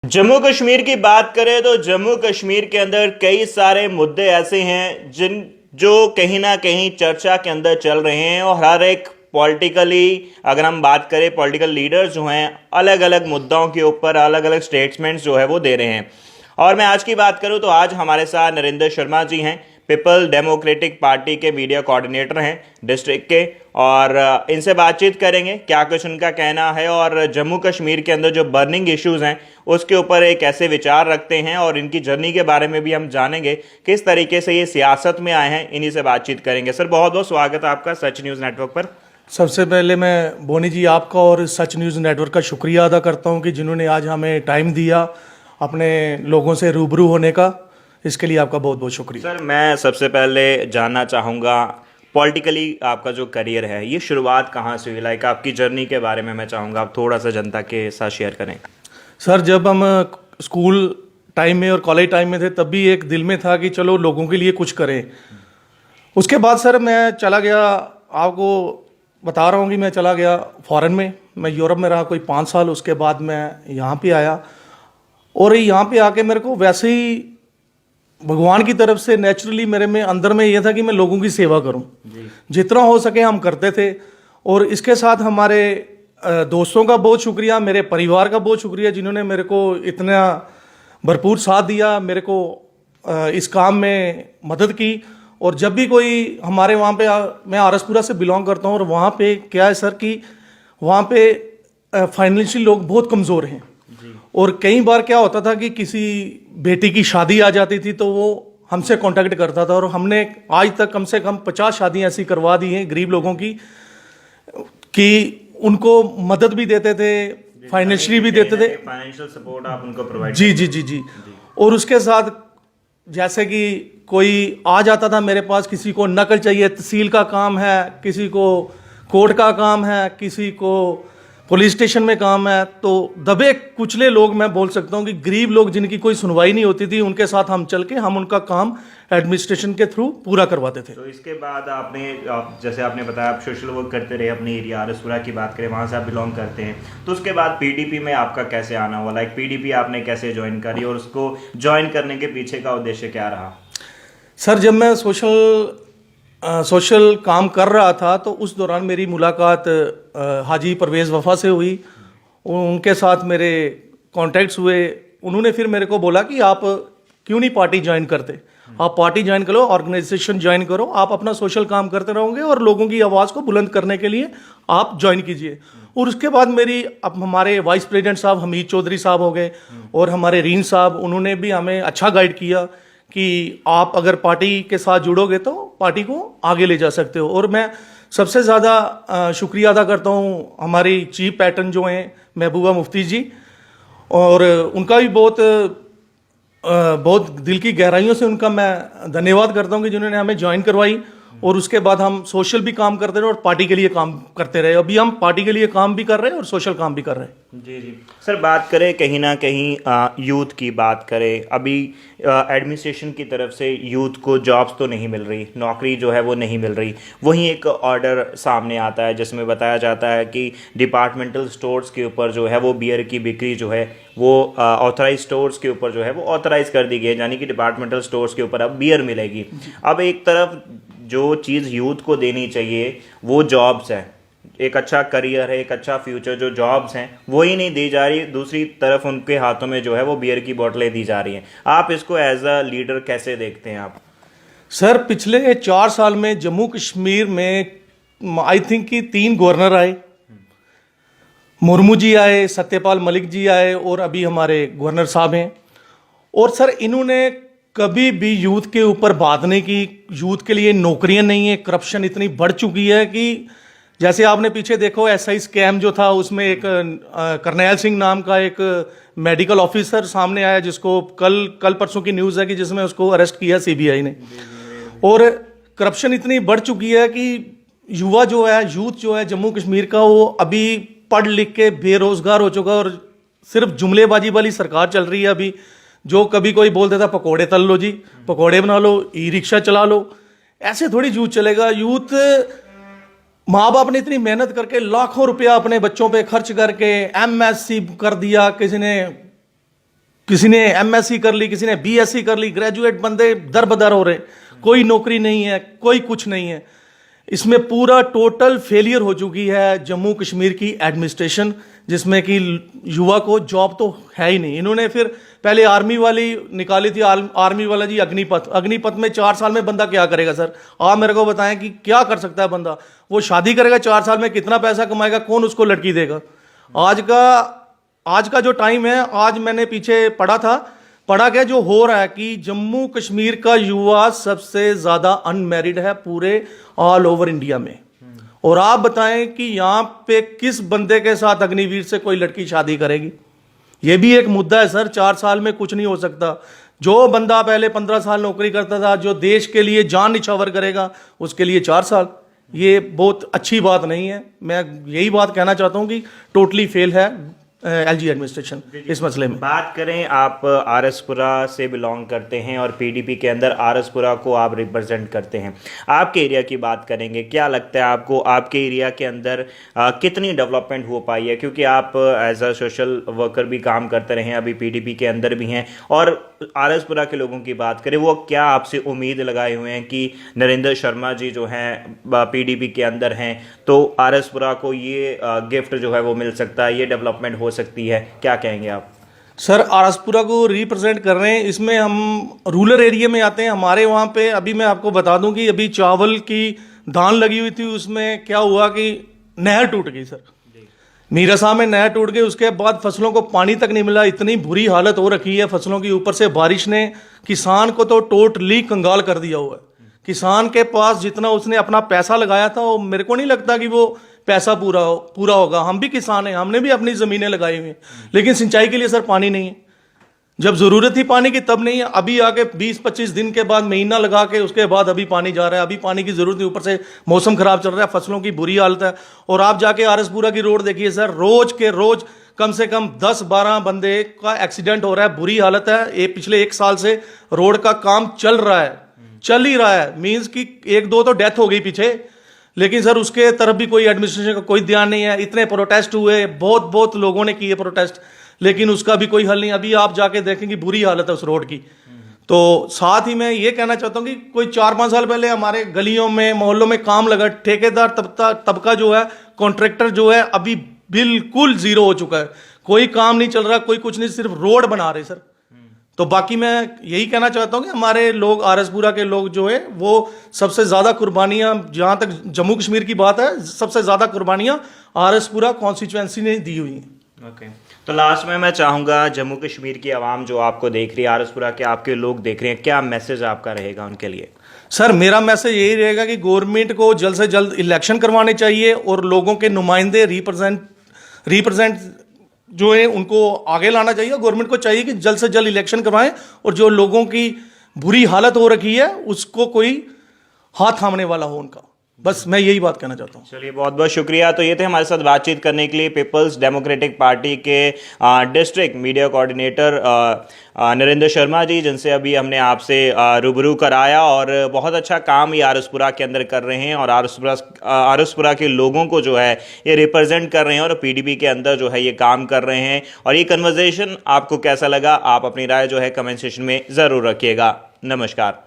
जम्मू कश्मीर की बात करें तो जम्मू कश्मीर के अंदर कई सारे मुद्दे ऐसे हैं जिन जो कहीं ना कहीं चर्चा के अंदर चल रहे हैं और हर एक पॉलिटिकली अगर हम बात करें पॉलिटिकल लीडर्स जो हैं अलग अलग मुद्दों के ऊपर अलग अलग स्टेटमेंट्स जो है वो दे रहे हैं। और मैं आज की बात करूं तो आज हमारे साथ नरेंद्र शर्मा जी हैं, पीपल डेमोक्रेटिक पार्टी के मीडिया कोऑर्डिनेटर हैं डिस्ट्रिक्ट के। और इनसे बातचीत करेंगे क्या कुछ उनका कहना है और जम्मू कश्मीर के अंदर जो बर्निंग इश्यूज़ हैं उसके ऊपर एक कैसे विचार रखते हैं और इनकी जर्नी के बारे में भी हम जानेंगे किस तरीके से ये सियासत में आए हैं। इन्हीं से बातचीत करेंगे। सर बहुत बहुत स्वागत है आपका सच न्यूज़ नेटवर्क पर। सबसे पहले मैं बोनी जी आपका और सच न्यूज़ नेटवर्क का शुक्रिया अदा करता हूं कि जिन्होंने आज हमें टाइम दिया अपने लोगों से रूबरू होने का। इसके लिए आपका बहुत बहुत शुक्रिया। सर मैं सबसे पहले जानना चाहूँगा पॉलिटिकली आपका जो करियर है ये शुरुआत कहाँ से हुई, लाइक आपकी जर्नी के बारे में मैं चाहूँगा आप थोड़ा सा जनता के साथ शेयर करें। सर जब हम स्कूल टाइम में और कॉलेज टाइम में थे तब भी एक दिल में था कि चलो लोगों के लिए कुछ करें। उसके बाद सर मैं चला गया, आपको बता रहा हूँ कि मैं चला गया फॉरेन में। मैं यूरोप में रहा कोई 5 साल। उसके बाद मैं यहाँ पे आया और यहाँ पे आके मेरे को वैसे ही भगवान की तरफ से नेचुरली मेरे में अंदर में ये था कि मैं लोगों की सेवा करूं। जितना हो सके हम करते थे। और इसके साथ हमारे दोस्तों का बहुत शुक्रिया, मेरे परिवार का बहुत शुक्रिया जिन्होंने मेरे को इतना भरपूर साथ दिया, मेरे को इस काम में मदद की। और जब भी कोई हमारे वहाँ पे मैं आरसपुरा से बिलोंग करता हूँ और वहाँ पे क्या है सर कि वहाँ पे फाइनेंशियल लोग बहुत कमज़ोर हैं। और कई बार क्या होता था कि किसी बेटी की शादी आ जाती थी तो वो हमसे कांटेक्ट करता था और हमने आज तक कम से कम 50 शादियां ऐसी करवा दी हैं गरीब लोगों की कि उनको मदद भी देते थे, फाइनेंशियली भी देते थे, फाइनेंशियल सपोर्ट आप उनको प्रोवाइड जी जी जी जी। और उसके साथ जैसे कि कोई आ जाता था मेरे पास, किसी को नकल चाहिए, तहसील का काम है, किसी को कोर्ट का काम है, किसी को पुलिस स्टेशन में काम है, तो दबे कुचले लोग मैं बोल सकता हूँ कि गरीब लोग जिनकी कोई सुनवाई नहीं होती थी उनके साथ हम चल के हम उनका काम एडमिनिस्ट्रेशन के थ्रू पूरा करवाते थे। तो इसके बाद जैसे आपने बताया आप सोशल वर्क करते रहे अपने एरिया आरसपुरा की बात करें वहाँ से आप बिलोंग करते हैं, तो उसके बाद पीडीपी में आपका कैसे आना हुआ, लाइक पीडीपी आपने कैसे ज्वाइन करी और उसको ज्वाइन करने के पीछे का उद्देश्य क्या रहा? सर जब मैं सोशल काम कर रहा था तो उस दौरान मेरी मुलाकात हाजी परवेज़ वफ़ा से हुई। उनके साथ मेरे कॉन्टैक्ट्स हुए। उन्होंने फिर मेरे को बोला कि आप क्यों नहीं पार्टी ज्वाइन करते, आप पार्टी ज्वाइन करो, ऑर्गेनाइजेशन ज्वाइन करो, आप अपना सोशल काम करते रहोगे और लोगों की आवाज़ को बुलंद करने के लिए आप ज्वाइन कीजिए। और उसके बाद अब हमारे वाइस प्रेसिडेंट साहब हमीद चौधरी साहब हो गए और हमारे रीन साहब, उन्होंने भी हमें अच्छा गाइड किया कि आप अगर पार्टी के साथ जुड़ोगे तो पार्टी को आगे ले जा सकते हो। और मैं सबसे ज़्यादा शुक्रिया अदा करता हूँ हमारी चीफ पैटर्न जो हैं महबूबा मुफ्ती जी, और उनका भी बहुत दिल की गहराइयों से उनका मैं धन्यवाद करता हूँ कि जिन्होंने हमें ज्वाइन करवाई। और उसके बाद हम सोशल भी काम करते रहे और पार्टी के लिए काम करते रहे। अभी हम पार्टी के लिए काम भी कर रहे हैं और सोशल काम भी कर रहे हैं। जी जी। सर बात करें कहीं ना कहीं यूथ की बात करें, अभी एडमिनिस्ट्रेशन की तरफ से यूथ को जॉब्स तो नहीं मिल रही, नौकरी जो है वो नहीं मिल रही। वहीं एक ऑर्डर सामने आता है जिसमें बताया जाता है कि डिपार्टमेंटल स्टोर्स के ऊपर जो है वो बियर की बिक्री जो है वो ऑथराइज स्टोर्स के ऊपर जो है वो ऑथराइज कर दी गई है, यानी कि डिपार्टमेंटल स्टोर्स के ऊपर अब बियर मिलेगी। अब एक तरफ जो चीज़ यूथ को देनी चाहिए वो जॉब्स है, एक अच्छा करियर है, एक अच्छा फ्यूचर, जो जॉब्स हैं वो ही नहीं दी जा रही, दूसरी तरफ उनके हाथों में जो है वो बियर की बोतलें दी जा रही हैं। आप इसको एज अ लीडर कैसे देखते हैं आप? सर पिछले 4 साल में जम्मू कश्मीर में आई थिंक कि 3 गवर्नर आए, मुर्मू जी आए, सत्यपाल मलिक जी आए और अभी हमारे गवर्नर साहब हैं। और सर इन्होंने कभी भी यूथ के ऊपर बात नहीं की। यूथ के लिए नौकरियां नहीं है, करप्शन इतनी बढ़ चुकी है कि जैसे आपने पीछे देखो एसआई स्कैम जो था उसमें एक करनैल सिंह नाम का एक मेडिकल ऑफिसर सामने आया जिसको कल परसों की न्यूज़ है कि जिसमें उसको अरेस्ट किया सीबीआई ने। और करप्शन इतनी बढ़ चुकी है कि यूथ जो है जम्मू कश्मीर का वो अभी पढ़ लिख के बेरोजगार हो चुका और सिर्फ जुमलेबाजी वाली सरकार चल रही है अभी। जो कभी कोई बोल देता पकोड़े तल लो जी, पकोड़े बना लो, ई रिक्शा चला लो, ऐसे थोड़ी यूथ चलेगा। यूथ माँ बाप ने इतनी मेहनत करके लाखों रुपया अपने बच्चों पे खर्च करके एमएससी कर दिया, किसी ने किसी ने एमएससी कर ली, किसी ने बीएससी कर ली, ग्रेजुएट बंदे दर बदर हो रहे, कोई नौकरी नहीं है, कोई कुछ नहीं है। इसमें पूरा टोटल फेलियर हो चुकी है जम्मू कश्मीर की एडमिनिस्ट्रेशन, जिसमें कि युवा को जॉब तो है ही नहीं। इन्होंने फिर पहले आर्मी वाली निकाली थी, आर्मी वाला जी अग्निपथ। अग्निपथ में 4 साल में बंदा क्या करेगा सर? आप मेरे को बताएं कि क्या कर सकता है बंदा? वो शादी करेगा 4 साल में, कितना पैसा कमाएगा, कौन उसको लड़की देगा? आज का जो टाइम है, आज मैंने पीछे पढ़ा क्या जो हो रहा है कि जम्मू कश्मीर का युवा सबसे ज्यादा अनमैरिड है पूरे ऑल ओवर इंडिया में। और आप बताएं कि यहाँ पे किस बंदे के साथ अग्निवीर से कोई लड़की शादी करेगी? ये भी एक मुद्दा है सर। 4 साल में कुछ नहीं हो सकता। जो बंदा पहले 15 साल नौकरी करता था, जो देश के लिए जान निछावर करेगा, उसके लिए 4 साल, ये बहुत अच्छी बात नहीं है। मैं यही बात कहना चाहता हूँ कि टोटली फेल है एलजी एडमिनिस्ट्रेशन इस मसले में। बात करें, आप आरएसपुरा से बिलोंग करते हैं और पीडीपी के अंदर आरएसपुरा को आप रिप्रेजेंट करते हैं। आपके एरिया की बात करेंगे, क्या लगता है आपको आपके एरिया के अंदर कितनी डेवलपमेंट हो पाई है? क्योंकि आप एज अ सोशल वर्कर भी काम करते रहे हैं, अभी पीडीपी के अंदर भी हैं। और आरएसपुरा के लोगों की बात करें, वो क्या आपसे उम्मीद लगाए हुए हैं कि नरेंद्र शर्मा जी जो हैं पीडीपी के अंदर हैं, तो आरएसपुरा को ये गिफ्ट जो है वो मिल सकता है, ये डेवलपमेंट हो सकती है? क्या कहेंगे आप? सर, आरएसपुरा को रिप्रेजेंट कर रहे हैं, इसमें हम रूरल एरिया में आते हैं। हमारे वहाँ पे अभी मैं आपको बता दूं कि अभी चावल की धान लगी हुई थी, उसमें क्या हुआ कि नहर टूट गई सर। मीरसा में नहर टूट गई, उसके बाद फसलों को पानी तक नहीं मिला। इतनी बुरी हालत हो रखी है फसलों की, ऊपर से बारिश ने किसान को तो टोटली कंगाल कर दिया हुआ है। किसान के पास जितना उसने अपना पैसा लगाया था, वो मेरे को नहीं लगता कि वो पैसा पूरा होगा। हम भी किसान हैं, हमने भी अपनी ज़मीनें लगाई हुई हैं, लेकिन सिंचाई के लिए सर पानी नहीं है। जब ज़रूरत थी पानी की तब नहीं है। अभी आके 20-25 दिन के बाद, महीना लगा के उसके बाद अभी पानी जा रहा है। अभी पानी की ज़रूरत नहीं, ऊपर से मौसम ख़राब चल रहा है, फसलों की बुरी हालत है। और आप जाके आरएसपुरा की रोड देखिए सर, रोज़ के रोज़ कम से कम 10-12 बंदे का एक्सीडेंट हो रहा है, बुरी हालत है। ये पिछले 1 साल से रोड का काम चल ही रहा है। मीन्स कि 1-2 तो डेथ हो गई पीछे, लेकिन सर उसके तरफ भी कोई एडमिनिस्ट्रेशन का कोई ध्यान नहीं है। इतने प्रोटेस्ट हुए, बहुत लोगों ने किए प्रोटेस्ट, लेकिन उसका भी कोई हल नहीं। अभी आप जाके देखेंगे बुरी हालत है उस रोड की। तो साथ ही मैं ये कहना चाहता हूँ कि कोई 4-5 साल पहले हमारे गलियों में, मोहल्लों में काम लगा, ठेकेदार तबका जो है, कॉन्ट्रैक्टर जो है, अभी बिल्कुल जीरो हो चुका है। कोई काम नहीं चल रहा, कोई कुछ नहीं, सिर्फ रोड बना रहे सर। तो बाकी मैं यही कहना चाहता हूँ कि हमारे लोग, आरएसपुरा के लोग जो है, वो सबसे ज़्यादा कुर्बानियाँ, जहाँ तक जम्मू कश्मीर की बात है, सबसे ज़्यादा कुर्बानियाँ आरएसपुरा कॉन्स्टिट्यूएंसी ने दी हुई हैं। ओके, तो लास्ट में मैं चाहूँगा, जम्मू कश्मीर की आवाम जो आपको देख रही है, आरएसपुरा के आपके लोग देख रहे हैं, क्या मैसेज आपका रहेगा उनके लिए? सर, मेरा मैसेज यही रहेगा कि गवर्नमेंट को जल्द से जल्द इलेक्शन करवाने चाहिए और लोगों के नुमाइंदे रिप्रेजेंट जो है उनको आगे लाना चाहिए। गवर्नमेंट को चाहिए कि जल्द से जल्द इलेक्शन करवाएं और जो लोगों की बुरी हालत हो रखी है उसको कोई हाथ थामने वाला हो उनका। बस मैं यही बात कहना चाहता हूँ। चलिए, बहुत बहुत शुक्रिया। तो ये थे हमारे साथ बातचीत करने के लिए पीपल्स डेमोक्रेटिक पार्टी के district media coordinator Narendra Sharma ji, जिनसे अभी हमने आपसे रूबरू कराया। और बहुत अच्छा काम ये आरएसपुरा के अंदर कर रहे हैं और आरएसपुरा के लोगों को जो है ये रिप्रेजेंट कर रहे हैं और पीडीपी के अंदर जो है ये काम कर रहे हैं। और ये कन्वर्सेशन आपको कैसा लगा, आप अपनी राय जो है कमेंट सेक्शन में ज़रूर रखिएगा। नमस्कार।